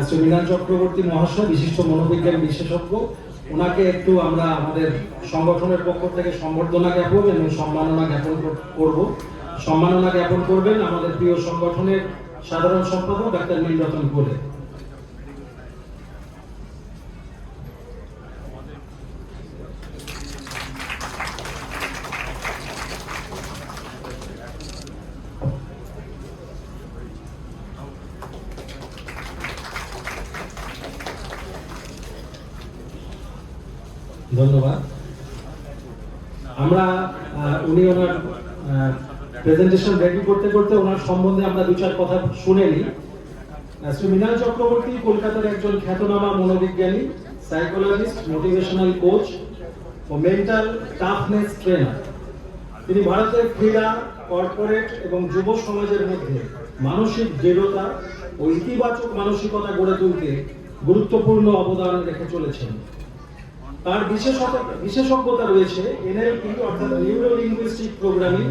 শ্রী মৃণাল চক্রবর্তী মহাশয় বিশিষ্ট মনোবিজ্ঞান বিশেষজ্ঞ, ওনাকে একটু আমরা আমাদের সংগঠনের পক্ষ থেকে সম্বর্ধনা জ্ঞাপন এবং সম্মাননা জ্ঞাপন করব। সম্মাননা জ্ঞাপন করবেন আমাদের প্রিয় সংগঠনের সাধারণ সম্পাদক ডাক্তার নীলরতন কোলে। ধন্যবাদ। আমরা উনি ওনার প্রেজেন্টেশন রেডি করতে করতে ওনার সম্বন্ধে আমরা দু চার কথা শুনে নিই। শ্রী মৃণাল চক্রবর্তী কলকাতার একজন খ্যাতনামা মনোবিজ্ঞানী, সাইকোলজিস্ট, মোটিভেশনাল কোচ ও মেন্টাল টাফনেস ট্রেনার। তিনি ভারতের ক্রীড়া, কর্পোরেট এবং যুব সমাজের মধ্যে মানসিক দৃঢ়তা ও ইতিবাচক মানসিকতা গড়ে তুলতে গুরুত্বপূর্ণ অবদান রেখে চলেছেন। তার বিশেষজ্ঞতা রয়েছে এনএলপি অর্থাৎ neuro linguistic programming,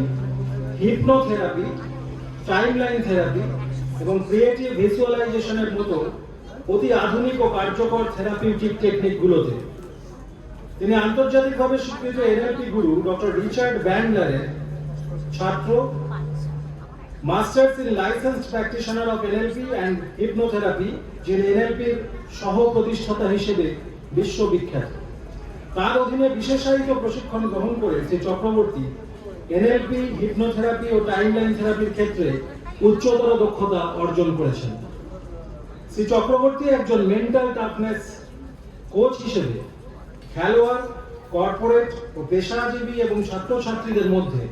hypnotherapy, timeline therapy এবং ক্রিয়েটিভ ভিজুয়ালাইজেশনের মতো অতি আধুনিক ও কার্যকর থেরাপিউটিক টেকনিকগুলোতে। তিনি আন্তর্জাতিকভাবে স্বীকৃত এনএলপি গুরু ডক্টর রিচার্ড ব্যান্ডলারের ছাত্র, masters in licensed practitioner of NLP and hypnotherapy, যিনি এনএলপির সহ প্রতিষ্ঠাতা হিসেবে বিশ্ববিখ্যাত। তার অধীনে বিশেষায়িত প্রশিক্ষণ গ্রহণ করে শ্রী চক্রবর্তী এনএলপি, হিপনোথেরাপি ও টাইমলাইন থেরাপির ক্ষেত্রে উচ্চতর দক্ষতা অর্জন করেছেন। শ্রী চক্রবর্তী একজন মেন্টাল টাফনেস কোচ হিসেবে খেলোয়াড়, কর্পোরেট ও পেশাজীবী এবং ছাত্রছাত্রীদের মধ্যে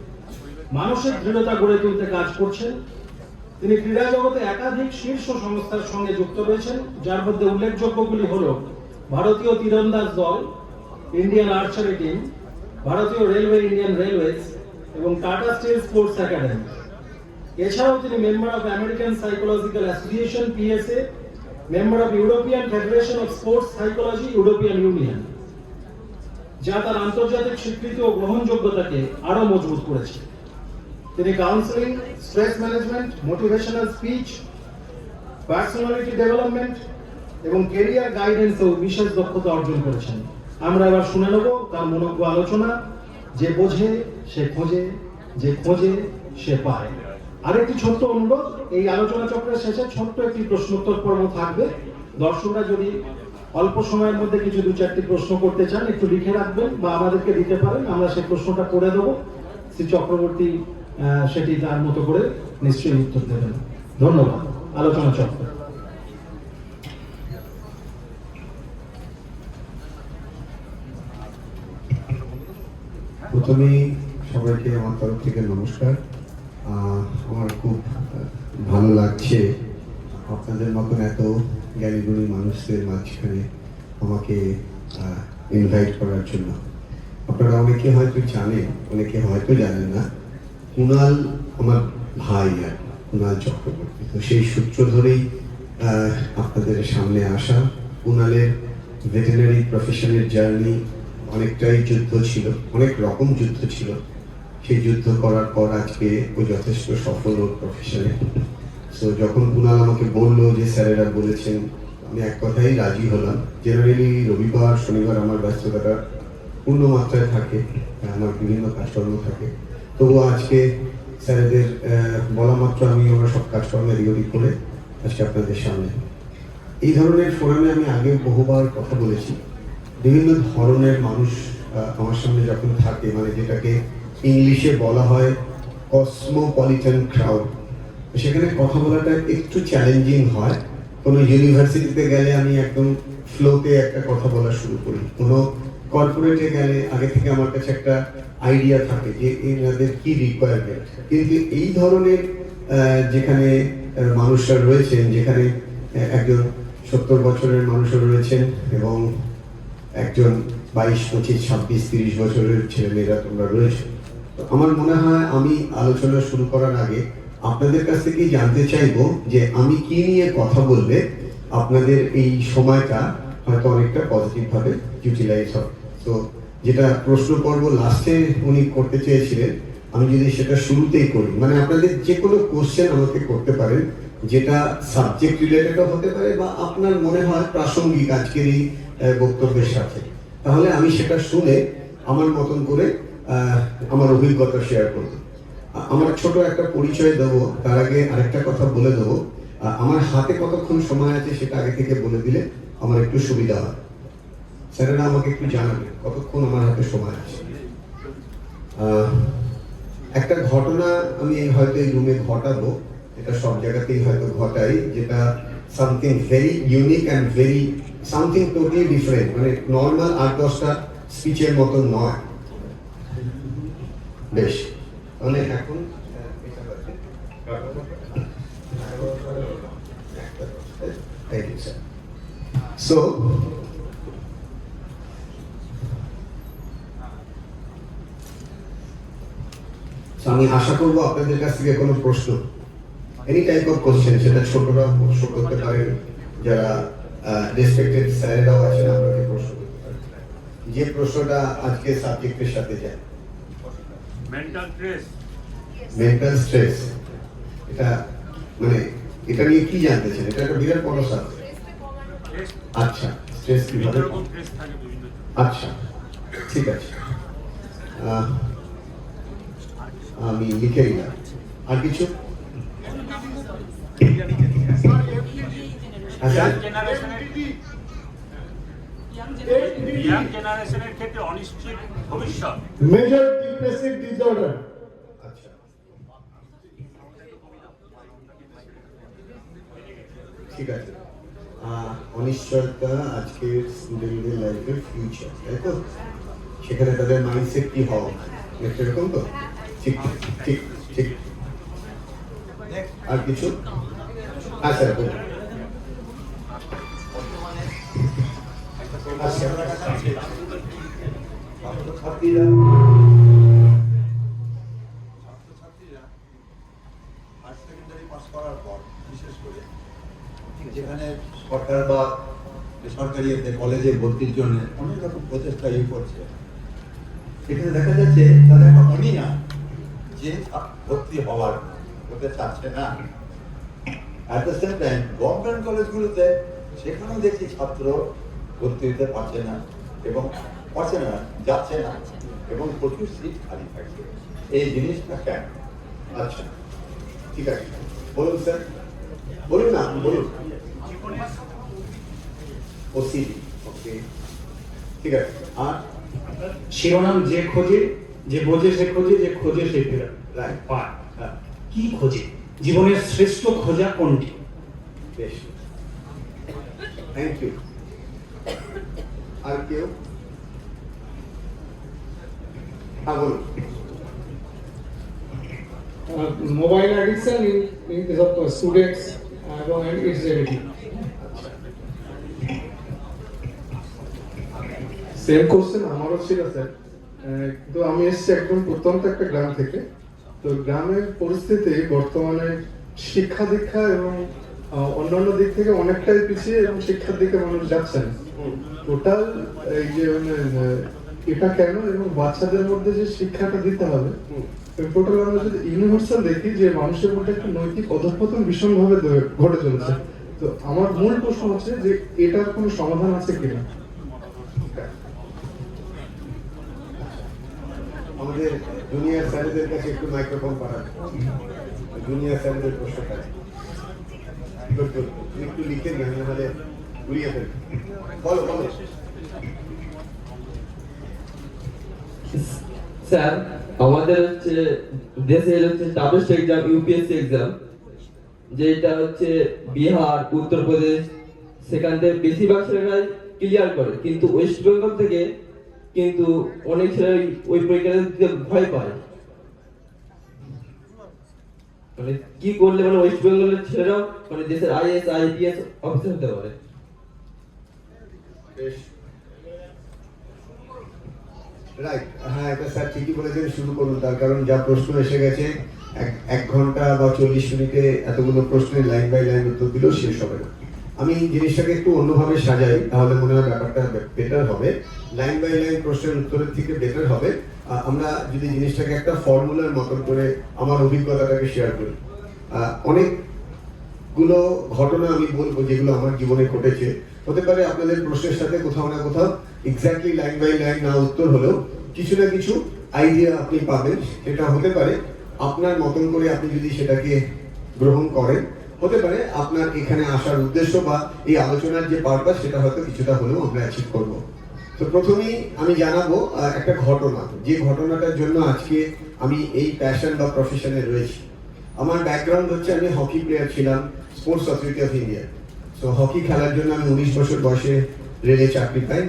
মানসিক দৃঢ়তা গড়ে তুলতে কাজ করছেন। তিনি ক্রীড়া জগতে একাধিক শীর্ষ সংস্থার সঙ্গে যুক্ত রয়েছেন, যার মধ্যে উল্লেখযোগ্যগুলি হল ভারতীয় তীরন্দাজ দল, ইন্ডিয়ান আর্চারি টিম, ভারতীয় রেলওয়ে, ইন্ডিয়ান রেলওয়েজ এবং টাটা স্টিল স্পোর্টস একাডেমি। এছাড়াও তিনি member of American psychological association PSA, member of European federation of sports psychology European union, যা তার আন্তর্জাতিক স্বীকৃতি ও গ্রহণযোগ্যতাকে আরো মজবুত করেছে। তিনি counselling, stress management, motivational speech, personality development এবং ক্যারিয়ার গাইডেন্সেও বিশেষ দক্ষতা অর্জন করেছেন। আমরা এবার শুনে নেব তার মনোজ্ঞ আলোচনা, যে বোঝে সে খোঁজে, যে খোঁজে সে পায়। আরেকটি ছোট্ট অনুরোধ, এই আলোচনা চক্রের শেষে ছোট্ট একটি প্রশ্নোত্তর পর্ব থাকবে। দর্শকরা যদি অল্প সময়ের মধ্যে কিছু দু চারটি প্রশ্ন করতে চান, একটু লিখে রাখবেন বা আমাদেরকে দিতে পারেন, আমরা সেই প্রশ্নটা করে দেবো। শ্রী চক্রবর্তী সেটি তার মতো করে নিশ্চয়ই উত্তর দেবেন। ধন্যবাদ। আলোচনা চক্র। প্রথমেই সবাইকে আমার তরফ থেকে নমস্কার। আমার খুব ভালো লাগছে আপনাদের মতন এত জ্ঞানীগুণী মানুষদের মাঝখানে আমাকে ইনভাইট করার জন্য। আপনারা অনেকে হয়তো জানেন, অনেকে হয়তো জানেন না, কুণাল আমার ভাই, আর কুণাল চক্রবর্তী। তো সেই সূত্র ধরেই আপনাদের সামনে আসা। কুণালের ভেটেরিনারি প্রফেশনের জার্নি অনেকটাই যুদ্ধ ছিল, অনেক রকম যুদ্ধ ছিল। সেই যুদ্ধ করার পর আজকে ও যথেষ্ট সফল ওর প্রফেশনে। তো যখন কুণাল আমাকে বললো যে স্যারেরা বলেছেন, আমি এক কথাই রাজি হলাম। জেনারেলি রবিবার, শনিবার আমার ব্যস্ততাটা পূর্ণ মাত্রায় থাকে, আমার বিভিন্ন কাজকর্ম থাকে। তবুও আজকে স্যারেদের বলা মাত্র আমি আমার সব কাজকর্মে রেডি করে আজকে আপনাদের সামনে। এই ধরনের ফোরামে আমি আগে বহুবার কথা বলেছি। বিভিন্ন ধরনের মানুষ আমার সামনে যখন থাকে, মানে যেটাকে ইংলিশে বলা হয় কসমোপলিটান ক্রাউড, সেখানে কথা বলাটা একটু চ্যালেঞ্জিং হয়। কোনো ইউনিভার্সিটিতে গেলে আমি একদম ফ্লোতে একটা কথা বলা শুরু করি, কোনো কর্পোরেটে গেলে আগে থেকে আমার কাছে একটা আইডিয়া থাকে যে এনাদের কি রিকোয়ারমেন্ট। কিন্তু এই ধরনের যেখানে মানুষরা রয়েছেন, যেখানে একজন 70 বছরের মানুষও রয়েছেন এবং একজন 22, 25, 26, 30 বছরের ছেলেমেয়েরা তোমরা রয়েছে। তো আমার মনে হয় আমি আলোচনা শুরু করার আগে আপনাদের কাছ থেকেই জানতে চাইবো যে আমি কি নিয়ে কথা বললে আপনাদের এই সময়টা হয়তো অনেকটা পজিটিভ ভাবে ইউটিলাইজ হবে। তো যেটা প্রশ্ন পর্ব লাস্টে উনি করতে চেয়েছিলেন, আমি যদি সেটা শুরুতেই করি, মানে আপনাদের যে কোনো কোশ্চেন আমাকে করতে পারেন, যেটা সাবজেক্ট রিলেটেডও হতে পারে বা আপনার মনে হয় প্রাসঙ্গিক আজকের এই বক্তব্যের সাথে, তাহলে আমি সেটা শুনে আমার মতন করে আমার অভিজ্ঞতা শেয়ার করব। আমার ছোট একটা পরিচয় দেবো, তার আগে আরেকটা কথা বলে দেবো। আমার হাতে কতক্ষণ সময় আছে সেটা আগে থেকে বলে দিলে আমার একটু সুবিধা হয়। স্যারেরা আমাকে একটু জানাবে কতক্ষণ আমার হাতে সময় আছে। একটা ঘটনা আমি হয়তো এই রুমে ঘটাবো, এটা সব জায়গাতেই হয়তো ঘটাই, যেটা something very unique and very something totally different, মানে নর্মাল 8-10টা স্পিচের মতো নয়। বেশ, মানে এখন থ্যাংক ইউ স্যার। সো আমি আশা করবো আপনাদের কাছ থেকে কোনো প্রশ্ন, এনি টাইপ অফ কোশ্চেন, সেটা ছোটরা প্রশ্ন করতে পারেন, যারা রেসপেক্টেড স্যারেরাও আছেন আপনাকে প্রশ্ন করতে পারেন, যে প্রশ্নটা আজকে সাবজেক্টের সাথে যায়। মেন্টাল স্ট্রেস, এটা মানে এটা নিয়ে কি জানতে চান? এটা একটা বিরাট বড় সাবজেক্ট। আচ্ছা, স্ট্রেস কিভাবে? আচ্ছা, ঠিক আছে, আমি লিখে নিলাম। আর কিছু? Major depressive disorder. আচ্ছা, ঠিক আছে। অনিশ্চয়তা আজকের স্টুডেন্টদের লাইফের ফিউচার, তাই তো? সেখানে তাদের মাইন্ডসেট কি হওয়া উচিত, এরকম তো? ঠিক ঠিক ঠিক। আর কিছু? আচ্ছা, ছাত্রছাত্রীরা হায়ার সেকেন্ডারি পাস করার পর বিশেষ করে যেখানে সরকার বা বেসরকারি কলেজে ভর্তির জন্য অনেক রকম প্রচেষ্টা করছে, সেখানে দেখা যাচ্ছে তাদের একটা অনীহা যে ভর্তি হতে চাচ্ছে না। At the same time government কলেজগুলোতে সেখানেও দেখছি ছাত্র ভর্তি হতে পারছে না এবং যাচ্ছে না এবং প্রচুর সিট খালি থাকছে। এই জিনিসটা কেন? আচ্ছা, ঠিক আছে, বলুন স্যার, বলুন না, বলুন। ওসিডি, ওকে, ঠিক আছে। আর শিরোনাম যে খোঁজে, যে বোঝে সে খোঁজে, যে খোঁজে সে ফেরা রাইট, পায়। কি খোঁজে? জীবনের শ্রেষ্ঠ খোঁজা কোনটি? বেশ, থ্যাংক ইউ। আর কেউ? হ্যাঁ, বলুন। Mobile addiction in case of students এবং ইটস রেমেডি। সেম কোশ্চেন আমারও ছিল স্যার, কিন্তু আমি এসেছি একদম প্রত্যন্ত একটা গ্রাম থেকে। তো গ্রামের পরিস্থিতি বর্তমানে শিক্ষা দীক্ষা এবং অন্যান্য দিক থেকে অনেকটাই পিছিয়ে এবং শিক্ষার দিকে মানুষ যাচ্ছে না। টোটাল এই যে এটা কেন এবং বাচ্চাদের মধ্যে যে শিক্ষাটা দিতে হবে, টোটাল আমরা যদি ইউনিভার্সাল দেখি যে মানুষের মধ্যে একটা নৈতিক অধঃপতন ভীষণভাবে ঘটে চলেছে। তো আমার মূল প্রশ্ন হচ্ছে যে এটার কোনো সমাধান আছে কিনা। আমাদের জুনিয়র স্যারদের কাছে একটু মাইক্রোফোন পাঠান, জুনিয়র স্যারদের প্রশ্নটা তুমি একটু লিখে নিয়ে আমি আমাদের ঘুরিয়ে ফেলি। বলো বলো। স্যার, আমাদের হচ্ছে দেশে হচ্ছে টাফেস্ট এক্সাম ইউপিএসসি এক্সাম, যেটা হচ্ছে বিহার, উত্তরপ্রদেশ, সেখান থেকে বেশিরভাগ ছেলেরাই ক্লিয়ার করে, কিন্তু ওয়েস্ট বেঙ্গল থেকে কিন্তু অনেক ছেলেরাই ওই পরীক্ষাটা দিতে ভয় পায়। মানে কি করলে মানে ওয়েস্ট বেঙ্গলের ছেলেরাও মানে দেশের আইএস আইপিএস অফিসার হতে পারে? রাইট, হ্যাঁ, এটা স্যার ঠিকই বলেছেন, শুরু করুন। তার কারণ যা প্রশ্ন এসে গেছে, এক ঘন্টা বা 40 মিনিটে এতগুলো প্রশ্নের লাইন বাই লাইন উত্তর দিলেও শেষ হবে না। আমি জিনিসটাকে একটু অন্যভাবে সাজাই, তাহলে মনে হয় ব্যাপারটা বেটার হবে। লাইন বাই লাইন প্রশ্নের উত্তরের থেকে বেটার হবে আমরা যদি জিনিসটাকে একটা ফর্মুলার মতন করে আমার অভিজ্ঞতাটাকে শেয়ার করি। অনেক অনেকগুলো ঘটনা আমি বলবো যেগুলো আমার জীবনে ঘটেছে। হতে পারে আপনাদের প্রশ্নের সাথে কোথাও না কোথাও এক্স্যাক্টলি লাইন বাই লাইন না উত্তর হলেও কিছু না কিছু আইডিয়া আপনি পাবেন। সেটা হতে পারে আপনার মতন করে আপনি যদি সেটাকে গ্রহণ করেন, হতে পারে আপনার এখানে আসার উদ্দেশ্য বা এই আলোচনার যে পারপাস সেটা হয়তো কিছুটা হলেও আমরা অ্যাচিভ করবো। তো প্রথমেই আমি জানাবো একটা ঘটনা, যে ঘটনাটার জন্য আজকে আমি এই প্যাশন বা প্রফেশনে রয়েছি। আমার ব্যাকগ্রাউন্ড হচ্ছে, আমি হকি প্লেয়ার ছিলাম sports authority of India. So hockey খেলার জন্য আমি 19 বছর বয়সে রেলে চাকরি পাই,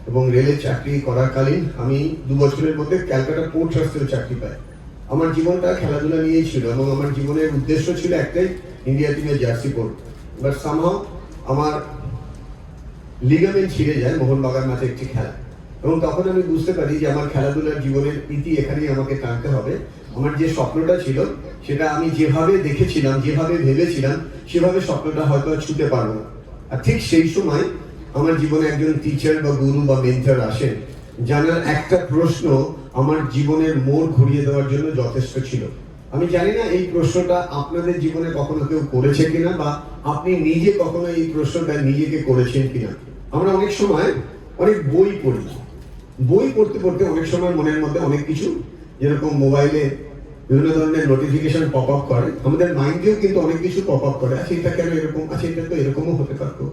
এবং রেলে চাকরি করাকালীন আমি 2 বছরের মধ্যে ক্যালকাটা পোর্ট ট্রাস্টেও চাকরি পাই। আমার জীবনটা খেলাধুলা নিয়েই ছিল, এবং আমার জীবনের উদ্দেশ্য ছিল একটাই, ইন্ডিয়া টিমের জার্সি পরব। বাট সামহাও আমার লিগামেন্ট ছিঁড়ে যায় মোহনবাগান মাঠে একটি খেলা, এবং তখন আমি বুঝতে পারি যে আমার খেলাধুলার জীবনের ইতি এখানেই আমাকে টানতে হবে। আমার যে স্বপ্নটা ছিল সেটা আমি যেভাবে দেখেছিলাম, যেভাবে ভেবেছিলাম, সেভাবে স্বপ্নটা হয়তো আর ছুঁতে পারবো না। আর ঠিক সেই সময় আমার জীবনে একজন টিচার বা গুরু বা মেন্টর আসেন, জানার একটা প্রশ্ন আমার জীবনের মোড় ঘুরিয়ে দেওয়ার জন্য যথেষ্ট ছিল। আমি জানি না এই প্রশ্নটা আপনাদের জীবনে কখনো কেউ করেছে কিনা, বা আপনি নিজে কখনো এই প্রশ্নটা নিজেকে করেছেন কিনা। আমরা অনেক সময় অনেক বই পড়ি, বই পড়তে পড়তে অনেক সময় মনের মধ্যে অনেক কিছু, যেরকম মোবাইলে বিভিন্ন ধরনের নোটিফিকেশন পপ আপ করে, আমাদের মাইন্ডেও কিন্তু অনেক কিছু পপ আপ করে। আচ্ছা এটা কেন এরকম, আচ্ছা এটা তো এরকমও হতে পারতো।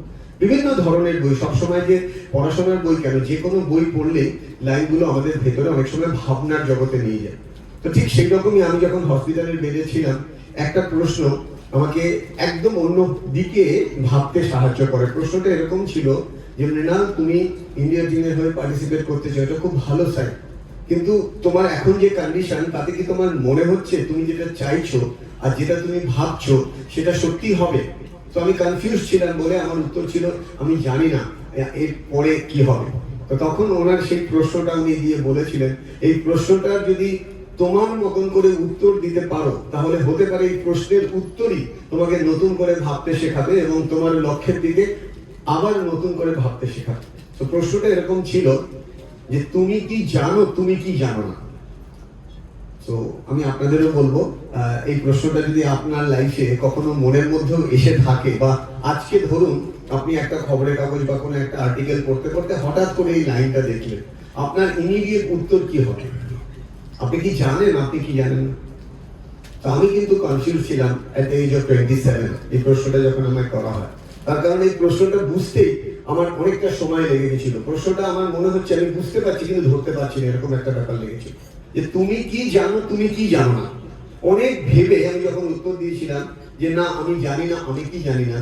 বিভিন্ন ধরনের বই, সবসময় যে পড়াশোনার বই কেন, যে কোনো বই পড়লে লাইনগুলো আমাদের ভেতরে অনেক সময় ভাবনার জগতে নিয়ে যায়। তো ঠিক সেই রকমই আমি যখন হসপিটালের বেডে ছিলাম, একটা প্রশ্ন আমাকে একদম অন্য দিকে ভাবতে সাহায্য করে। প্রশ্নটা এরকম ছিল যে, মৃণাল তুমি ইন্ডিয়ার টিমের হয়ে পার্টিসিপেট করতে চাও, এটা খুব ভালো সাইন, কিন্তু তোমার এখন যে কন্ডিশন, তাতে কি তোমার মনে হচ্ছে তুমি যেটা চাইছো আর যেটা তুমি ভাবছো সেটা সত্যি হবে? তো আমি কনফিউজ ছিলাম বলে আমার উত্তর ছিল, আমি জানি না এর পরে কি হবে। তো তখন ওনার সেই প্রশ্নটা উনি দিয়ে বলেছিলেন, এই প্রশ্নটার যদি তোমার মতন করে উত্তর দিতে পারো, তাহলে হতে পারে এই প্রশ্নের উত্তরই তোমাকে নতুন করে ভাবতে শেখাবে এবং তোমার লক্ষ্যের দিকে আবার নতুন করে ভাবতে শেখাবে। তো প্রশ্নটা এরকম ছিল যে, তুমি কি জানো, তুমি কি জানো না। তো আমি আপনাদেরও বলবো, এই প্রশ্নটা যদি আপনার লাইফে কখনো মনের মধ্যেও এসে থাকে, বা আজকে ধরুন আপনি একটা খবরের কাগজ বা কোনো একটা আর্টিকেল পড়তে পড়তে হঠাৎ করে এই লাইনটা দেখলেন, আপনার ইমিডিয়েট উত্তর কি হবে? আপনি কি জানেন, আপনি কি জানেন না? তো আমি কিন্তু কনফিউজ ছিলাম এট দ্য এজ অফ 27 এই প্রশ্নটা যখন আমায় করা হয়। তার কারণ এই প্রশ্নটা বুঝতেই আমার অনেকটা সময় লেগে গেছিল। প্রশ্নটা আমার মনে হচ্ছে আমি বুঝতে পারছি কিন্তু ধরতে পারছি না, এরকম একটা ব্যাপার লেগেছিল যে তুমি কি জানো, তুমি কি জানো না। অনেক ভেবে আমি যখন উত্তর দিয়েছিলাম যে না আমি জানি না, আমি কি জানি না,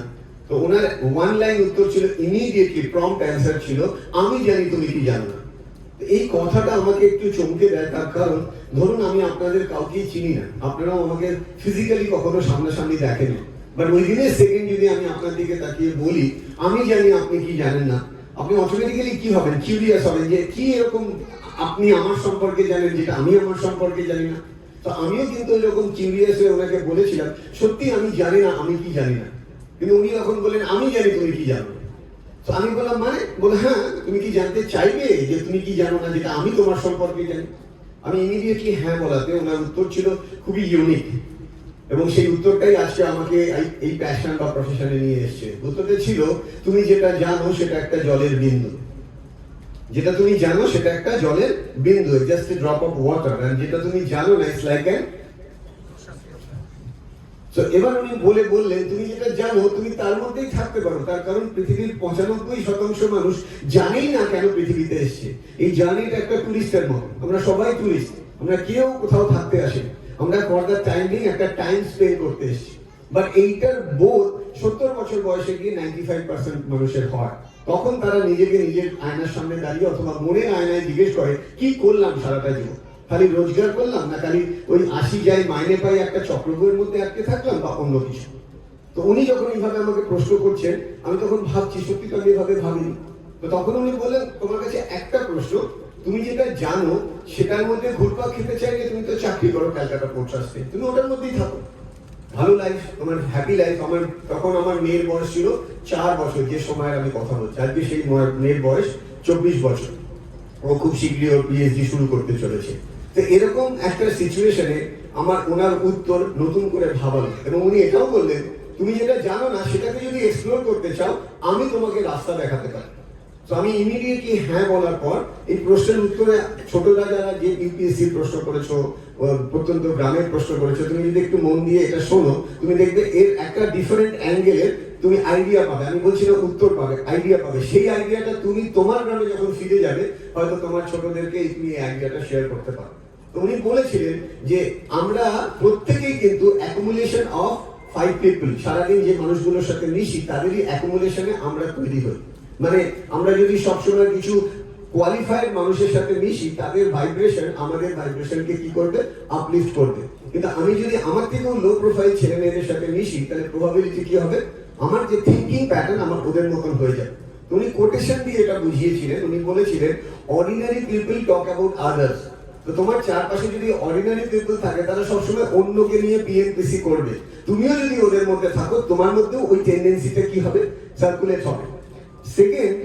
তো ওনার ওয়ান লাইন উত্তর ছিল, ইমিডিয়েটলি প্রম্পট অ্যান্সার ছিল, আমি জানি তুমি কি জানো না। এই কথাটা আমাকে একটু চমকে দেয়। তার কারণ ধরুন আমি আপনাদের কাউকেই চিনি না, আপনারাও আমাকে ফিজিক্যালি কখনো সামনাসামনি দেখেন, বাট উইদিন এ সেকেন্ড যদি আমি আপনার দিকে তাকিয়ে বলি আমি জানি আপনি কি জানেন না, আপনি অটোমেটিক্যালি কি হবেন, কিউরিয়াস হবেন যে কি এরকম আপনি আমার সম্পর্কে জানেন যেটা আমি আমার সম্পর্কে জানি না। তো আমিও কিন্তু এরকম কিউরিয়াস হয়ে ওনাকে বলেছিলাম, সত্যি আমি জানি না, আমি কি জানি না। কিন্তু উনি যখন বললেন আমি জানি তুমি কি জানো, তো আমি বললাম মানে, বলে হ্যাঁ তুমি কি জানতে চাইবে যে তুমি কি জানো না যেটা আমি তোমার সম্পর্কে জানি। আমি ইমিডিয়েটলি হ্যাঁ বলাতে ওনার উত্তর ছিল খুবই ইউনিক, এবং সেই উত্তরটাই আজকে আমাকে এই প্যাশন বা প্রফেশনে নিয়ে এসেছে। উত্তরটা ছিল, তুমি যেটা জানো সেটা একটা জলের বিন্দু, যেটা তুমি জানো সেটা একটা জলের বিন্দু, just a drop of water, আর যেটা তুমি জানো না ইটস লাইক এ। তো এবার উনি বললেন তুমি যেটা জানো তুমি তার মধ্যেই থাকতে পারো, তার কারণ পৃথিবীর 95% মানুষ জানেই না কেন পৃথিবীতে এসেছে। এই জার্নিটা একটা টুরিস্টের মতো, আমরা সবাই টুরিস্ট, আমরা কেউ কোথাও থাকতে আসি, আমরা ফর দ্য টাইম বিং একটা টাইম স্পেন্ড করতে এসেছি। বাট এইটার বোধ 70 বছর বয়সে গিয়ে 95% মানুষের হয়। তখন তারা নিজেকে নিজের আয়নার সামনে দাঁড়িয়ে অথবা মনের আয়নায় জিজ্ঞেস করে কি করলাম সারাটা জীবন, খালি রোজগার করলাম না খালি ওই 80 যাই মাইনে পাই একটা চক্রবইয়ের মধ্যে আটকে থাকলাম, বা অন্য কিছু। তো উনি যখন এইভাবে আমাকে প্রশ্ন করছেন, আমি তখন ভাবছি সত্যি তো আমি এভাবে ভাবিনি। তো তখন উনি বললেন, তোমার কাছে একটা প্রশ্ন, তুমি যেটা জানো সেটার মধ্যে ঘুরপাক খেতে চাইলে তুমি তো চাকরি করো ক্যালকাটা পোর্ট ট্রাস্টে, তুমি ওটার মধ্যেই থাকো, ভালো লাইফ, তোমার হ্যাপি লাইফ। তখন আমার মেয়ের বয়স ছিল 4 বছর, যে সময়ের আমি কথা বলছি, আজকে সেই মেয়ের বয়স 24 বছর, ও খুব শীঘ্রই ওর পিএইচডি শুরু করতে চলেছে। তো এরকম একটা সিচুয়েশনে ওনার উত্তর নতুন করে ভাবালো, এবং উনি এটাও বললেন তুমি যেটা জানো না সেটাকে যদি এক্সপ্লোর করতে চাও আমি তোমাকে রাস্তা দেখাতে পারি। তো আমি ইমিডিয়েটলি হ্যাঁ বলার পর এই প্রশ্নের উত্তরে ছোটরা যারা যে ইউপিএসসি প্রশ্ন করেছো, প্রত্যন্ত গ্রামের প্রশ্ন করেছো, তুমি যদি একটু মন দিয়ে এটা শোনো তুমি দেখবে এর একটা ডিফারেন্ট অ্যাঙ্গেলের তুমি আইডিয়া পাবে। আমি বলছি না উত্তর পাবে, আইডিয়া পাবে। সেই আইডিয়াটা তুমি তোমার গ্রামে যখন ফিরে যাবে হয়তো তোমার ছোটদেরকে তুমি এই আইডিয়াটা শেয়ার করতে পারো। তো উনি বলেছিলেন যে আমরা প্রত্যেকেই কিন্তু অ্যাকুমুলেশন অফ 5 পিপল, সারাদিন যে মানুষগুলোর সাথে মিশি তাদেরই অ্যাকুমুলেশনে আমরা তৈরি হই। মানে আমরা যদি সবসময় কিছু কোয়ালিফাইড মানুষের সাথে মিশি তাদের ভাইব্রেশন আমাদের ভাইব্রেশনকে কি করবে, আপলিফট করবে। কিন্তু আমি যদি আমার থেকেও লো প্রোফাইল ছেলে মেয়েদের সাথে মিশি তাহলে প্রবাবিলিটি কি হবে, আমার যে থিঙ্কিং প্যাটার্ন আমার ওদের মতন হয়ে যাবে। উনি কোটেশন দিয়ে এটা বুঝিয়েছিলেন। উনি বলেছিলেন ordinary people talk about others. তো তোমার চারপাশে যদি অর্ডিনারি পিপল থাকে তারা সবসময় অন্যকে নিয়ে পিএনপিসি করবে। তুমিও যদি ওদের মধ্যে থাকো তোমার মধ্যেও ওই টেন্ডেন্সিটা কি হবে, সার্কুলেট হবে। Second,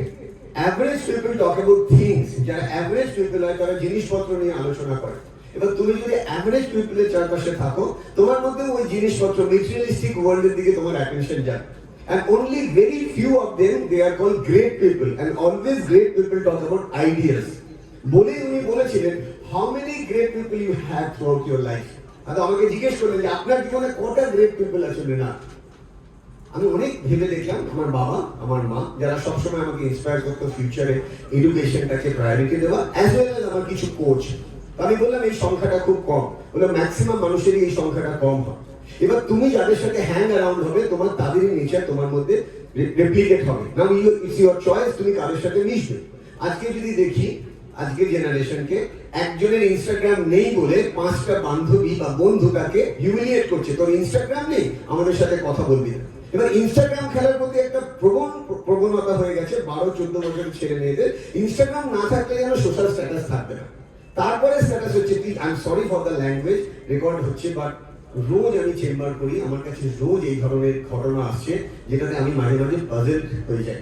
average people talk about things. যারা অ্যাভারেজ পিপল হয় তারা জিনিসপত্র নিয়ে আলোচনা করে। এবার তুমি যদি অ্যাভারেজ পিপলের চারপাশে থাকো তোমার মধ্যে ওই জিনিসপত্র মেটেরিয়ালিস্টিক ওয়ার্ল্ডের দিকে তোমার অ্যাটেনশন যায়। And only very few of them they are called great people, and always great people talk about ideas. বলে উনি বলেছিলেন how many great people you had throughout your life. আচ্ছা আমাকে জিজ্ঞেস করলেন যে আপনার জীবনে কটা গ্রেট পিপল আছে না? আমি অনেক ভেবে দেখলাম আমার বাবা আমার মা যারা সবসময় আমাকে ইন্সপায়ার করতো ফিউচারে এডুকেশনটাকে প্রায়োরিটি দেওয়া, অ্যাজ ওয়েল অ্যাজ আমার কিছু কোচ। আমি বললাম এই সংখ্যাটা খুব কম, বলে ম্যাক্সিমাম মানুষেরই এই সংখ্যাটা কম হয়। এবার তুমি যাদের সাথে হ্যাং অ্যারাউন্ড হবে তোমার তাদেরই নেচার তোমার মধ্যে রেপ্লিকেট হবে। নাও ইটস ইওর চয়েস তুমি কাদের সাথে মিশবে। আজকে যদি দেখি আজকের জেনারেশনকে একজনের ইনস্টাগ্রাম নেই বলে 5টা বান্ধবী বা বন্ধু তাকে হিউমিলিয়েট করছে, তোর ইনস্টাগ্রাম নেই আমাদের সাথে কথা বলবি না। এবার ইনস্টাগ্রাম খেলার প্রতি একটা প্রবণতা হয়ে গেছে 12-14 বছরের ছেলে মেয়েদের। ইনস্টাগ্রাম না থাকলে যেন সোশ্যাল স্ট্যাটাস থাকবে না। তারপরে স্ট্যাটাস হচ্ছে কি, I am sorry for the language, record হচ্ছে, বাট রোজ আমি চেম্বার করি, আমার কাছে রোজ এই ধরনের ঘটনা আসছে যেটাতে আমি মাঝে মাঝে পাজল হয়ে যাই।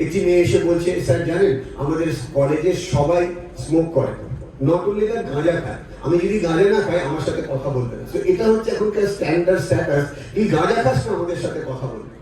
একটি মেয়ে এসে বলছে স্যার জানেন আমাদের কলেজে সবাই স্মোক করে, নট অনলি দ্যাট গাঁজা খায়, আমি যদি গাঁজা না খাই আমার সাথে কথা বলবে না। তো এটা হচ্ছে এখনকার স্ট্যান্ডার্ড স্ট্যাটাস, এই গাঁজা খাস না আমাদের সাথে কথা বলবে,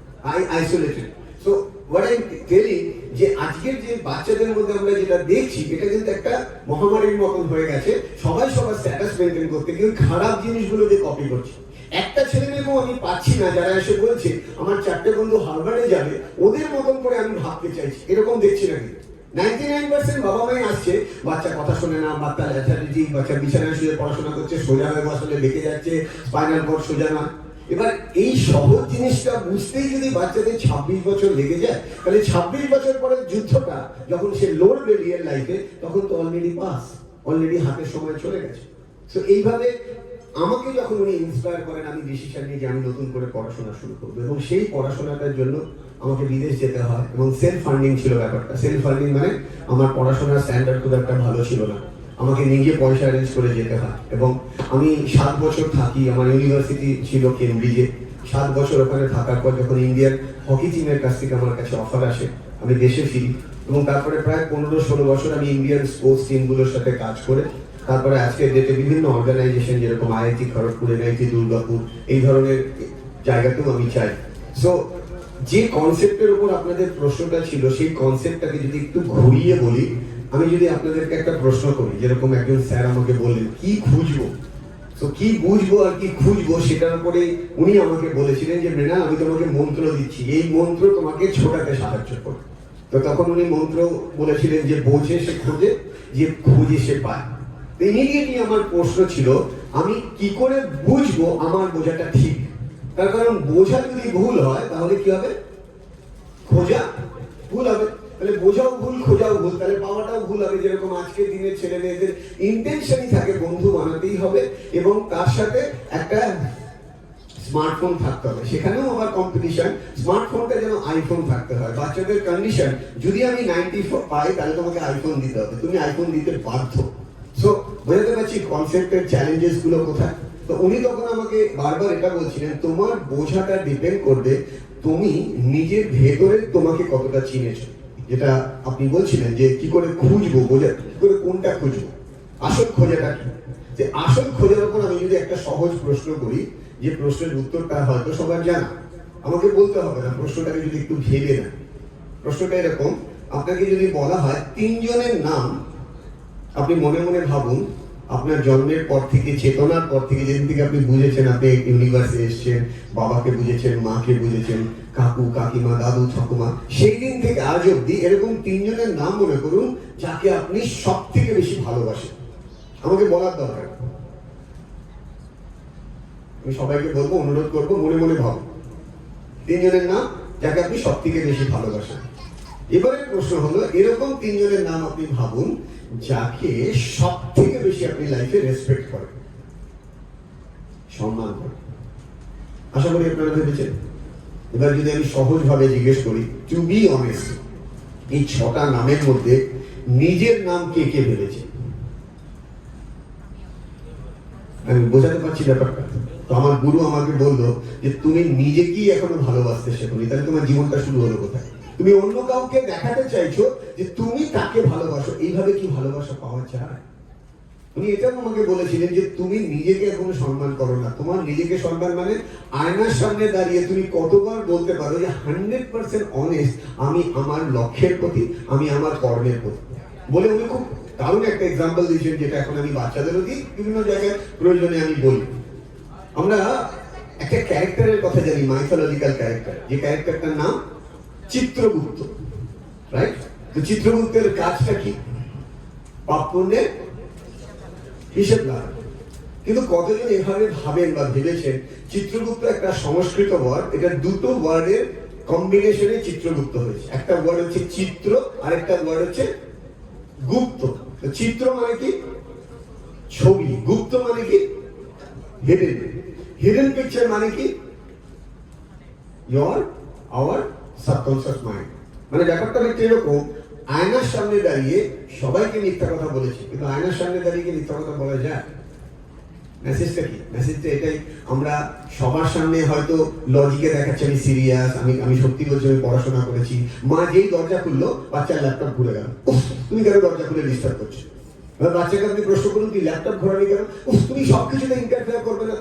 isolated. So what I telling যে আজকের যে বাচ্চাদের মধ্যে আমরা যেটা দেখছি এটা কিন্তু একটা মহামারীর মতন হয়ে গেছে। সবাই সবার স্ট্যাটাস মেনটেন করতে গিয়ে খারাপ জিনিসগুলোকে কপি করছে। একটা ছেলে মেয়েকেও আমি পাচ্ছি না যারা এসে বলছে আমার 4টে বন্ধু হার্ভার্ডে যাবে, ওদের মতন করে আমি ভাবতে চাইছি, এরকম দেখছি নাকি? 99% বাবা মাই আসছে, বাচ্চা কথা শোনে না, বাচ্চা ল্যাথারিজি, বাচ্চা বিছানায় শুয়ে পড়াশোনা করছে, সোজা হয়ে বসলে বেঁকে যাচ্ছে, স্পাইনাল কর্ড সোজা না। এবার এই সহজ জিনিসটা বুঝতেই যদি বাচ্চাদের 26 বছর লেগে যায় তাহলে 26 বছর পরের যুদ্ধটা যখন সে লড়বে রিয়েল লাইফে তখন তো অলরেডি পাস, অলরেডি হাতের সময় চলে গেছে। সো এইভাবে আমাকে যখন উনি ইন্সপায়ার করেন আমি ডিসিশন নিই যে আমি নতুন করে পড়াশোনা শুরু করবো, এবং সেই পড়াশোনাটার জন্য আমাকে বিদেশ যেতে হয় এবং সেলফ ফান্ডিং ছিল ব্যাপারটা। সেলফ ফান্ডিং মানে আমার পড়াশোনার স্ট্যান্ডার্ড খুব একটা ভালো ছিল না, আমাকে নিজে পয়সা অ্যারেঞ্জ করে যেতে হয়। এবং আমি 7 বছর থাকি, আমার ইউনিভার্সিটি ছিল কেমব্রিজে। 7 বছর ওখানে থাকার পর যখন ইন্ডিয়ান হকি টিমের কাছ থেকে আমার কাছে অফার আসে আমি দেশে ফিরি, এবং তারপরে প্রায় 15-16 বছর আমি ইন্ডিয়ান স্পোর্টস টিমগুলোর সাথে কাজ করে তারপরে আজকের ডেটে বিভিন্ন অর্গানাইজেশন যেরকম আইআইটি খড়গপুর, এনআইটি দুর্গাপুর এই ধরনের জায়গাতেও আমি চাই। সো যে কনসেপ্টের উপর আপনাদের প্রশ্নটা ছিল সেই কনসেপ্টটাকে যদি একটু ঘুরিয়ে বলি, আমি যদি আপনাদেরকে একটা প্রশ্ন করি, যেরকম একজন স্যার আমাকে বললেন কি খুঁজবো, তো কি বুঝবো আর কি খুঁজবো সেটার উপরে উনি আমাকে বলেছিলেন যে মৃণাল আমি তোমাকে মন্ত্র দিচ্ছি, এই মন্ত্র তোমাকে ছোটাতে সাহায্য করবে। তো তখন উনি মন্ত্র বলেছিলেন যে বোঝে সে খোঁজে, যে খুঁজে সে পায়। ইমিডিয়েটলি আমার প্রশ্ন ছিল আমি কি করে বুঝবো আমার বোঝাটা ঠিক? তার কারণ বোঝা যদি ভুল হয় তাহলে কি হবে, খোঁজা ভুল হবে, তাহলে বোঝাও ভুল খোঁজাও ভুল, তাহলে পাওয়াটাও ভুল হবে। যেরকম আজকের দিনের ছেলে মেয়েদের ইন্টেনশনই থাকে বন্ধু বানাতেই হবে এবং তার সাথে একটা স্মার্টফোন থাকতে হবে, সেখানেও আবার কম্পিটিশন, স্মার্টফোনটা যেন আইফোন থাকতে হয়। বাচ্চাদের কন্ডিশন যদি আমি 94 পাই তাহলে তোমাকে আইফোন দিতে হবে, তুমি আইফোন দিতে বাধ্য। সো বুঝতে পারছি কনসেপ্টের চ্যালেঞ্জেস গুলো কোথায়। তো উনি তখন আমাকে বারবার এটা বলছিলেন তোমার বোঝাটা ডিপেন্ড করবে তুমি নিজের ভেতরে তোমাকে কতটা চিনেছো। যেটা আপনি বলছিলেন যে কি করে খুঁজবো, বোঝা কি করে কোনটা খুঁজবো, আসল খোঁজাটা কি। যে আসল খোঁজার উপর আমি যদি একটা সহজ প্রশ্ন করি যে প্রশ্নের উত্তরটা হয়তো সবার জানা, আমাকে বলতে হবে না, প্রশ্নটাকে যদি একটু ভেবে না। প্রশ্নটা এরকম, আপনাকে যদি বলা হয় 3 জনের নাম, আপনি মনে মনে ভাবুন আপনার জন্মের পর থেকে, চেতনার পর থেকে, যেদিন থেকে আপনি বুঝেছেন আপনি ইউনিভার্সে এসেছেন, বাবাকে বুঝেছেন, মাকে বুঝেছেন, কাকু কাকিমা দাদু ঠাকুমা, সেই দিন থেকে আজ অব্দি এরকম 3 জনের নাম মনে করুন যাকে আপনি সব থেকে বেশি ভালোবাসেন। আমাকে বলার দরকার, আমি সবাইকে বলবো, অনুরোধ করবো, মনে মনে ভাবুন 3 জনের নাম যাকে আপনি সব থেকে বেশি ভালোবাসেন। এবারের প্রশ্ন হলো, এরকম 3 জনের নাম আপনি ভাবুন যাকে সব থেকে বেশি আপনি লাইফে রেসপেক্ট করেন, সম্মান করেন। আশা করি আপনারা ভেবেছেন। এবার যদি আমি সহজভাবে জিজ্ঞেস করি, টু বি অনেস্ট, এই 6টা নামের মধ্যে নিজের নাম কে কে ভেবেছে? আমি বোঝাতে পারছি ব্যাপারটা? তো আমার গুরু আমাকে বললো যে তুমি নিজেকেই এখনো ভালোবাসতে শেখোনি, তাহলে তোমার জীবনটা শুরু হলো কোথায়? তুমি অন্য কাউকে দেখাতে চাইছো যে তুমি তাকে ভালোবাসো, এইভাবে কি ভালোবাসা পাওয়া যায়? উনি এটাও আমাকে বলেছিলেন যে তুমি নিজেকে এখনো সম্মান করো না। তোমার নিজেকে সম্মান মানে আয়নার সামনে দাঁড়িয়ে তুমি কতবার বলতে পারো যে 100% অনেস্ট আমি আমার লক্ষ্যের প্রতি, আমি আমার কর্মের প্রতি, বলে উনি খুব দারুণ একটা এক্সাম্পল দিয়েছেন, যেটা এখন আমি বাচ্চাদেরও দিই, বিভিন্ন জায়গায় প্রয়োজনে আমি বলি। আমরা একটা ক্যারেক্টারের কথা জানি, মাইথোলজিক্যাল ক্যারেক্টার, যে ক্যারেক্টারটার নাম চিত্রগুপ্ত, রাইট? তো চিত্রগুপ্তের কাজটা কি? পাপ পুণ্যের হিসেব না। কিন্তু কতজন এভাবে ভাবেন বা ভেবেছেন চিত্রগুপ্ত একটা সংস্কৃত ওয়ার্ড, এটা 2টো ওয়ার্ডের কম্বিনেশনে চিত্রগুপ্ত হয়েছে। একটা ওয়ার্ড হচ্ছে চিত্র, আর একটা ওয়ার্ড হচ্ছে গুপ্ত। তো চিত্র মানে কি? ছবি। গুপ্ত মানে কি? হিডেন। হিডেন পিকচার মানে কি? Our subconscious mind. মানে ব্যাপারটা হচ্ছে এরকম, আয়নার সামনে দাঁড়িয়ে সবাইকে মিথ্যা কথা বলেছি, কিন্তু আয়নার সামনে দাঁড়িয়ে কি মিথ্যা কথা বলা যায়? মেসেজটা কি? মেসেজটা এটাই, আমরা সবার সামনে হয়তো লজিকে দেখাচ্ছি আমি সিরিয়াস, আমি সত্যি বলছি আমি পড়াশোনা করেছি। মা যেই দরজা খুললো, বাচ্চার ল্যাপটপ ঘুরে গেল, তুমি কেন দরজা খুলে ডিস্টার্ব করছো? এবার বাচ্চাকে আপনি প্রশ্ন করুন, তুই ল্যাপটপ ঘোরানি কেন? তুমি সবকিছুতে ইন্টারফেয়ার করবে না,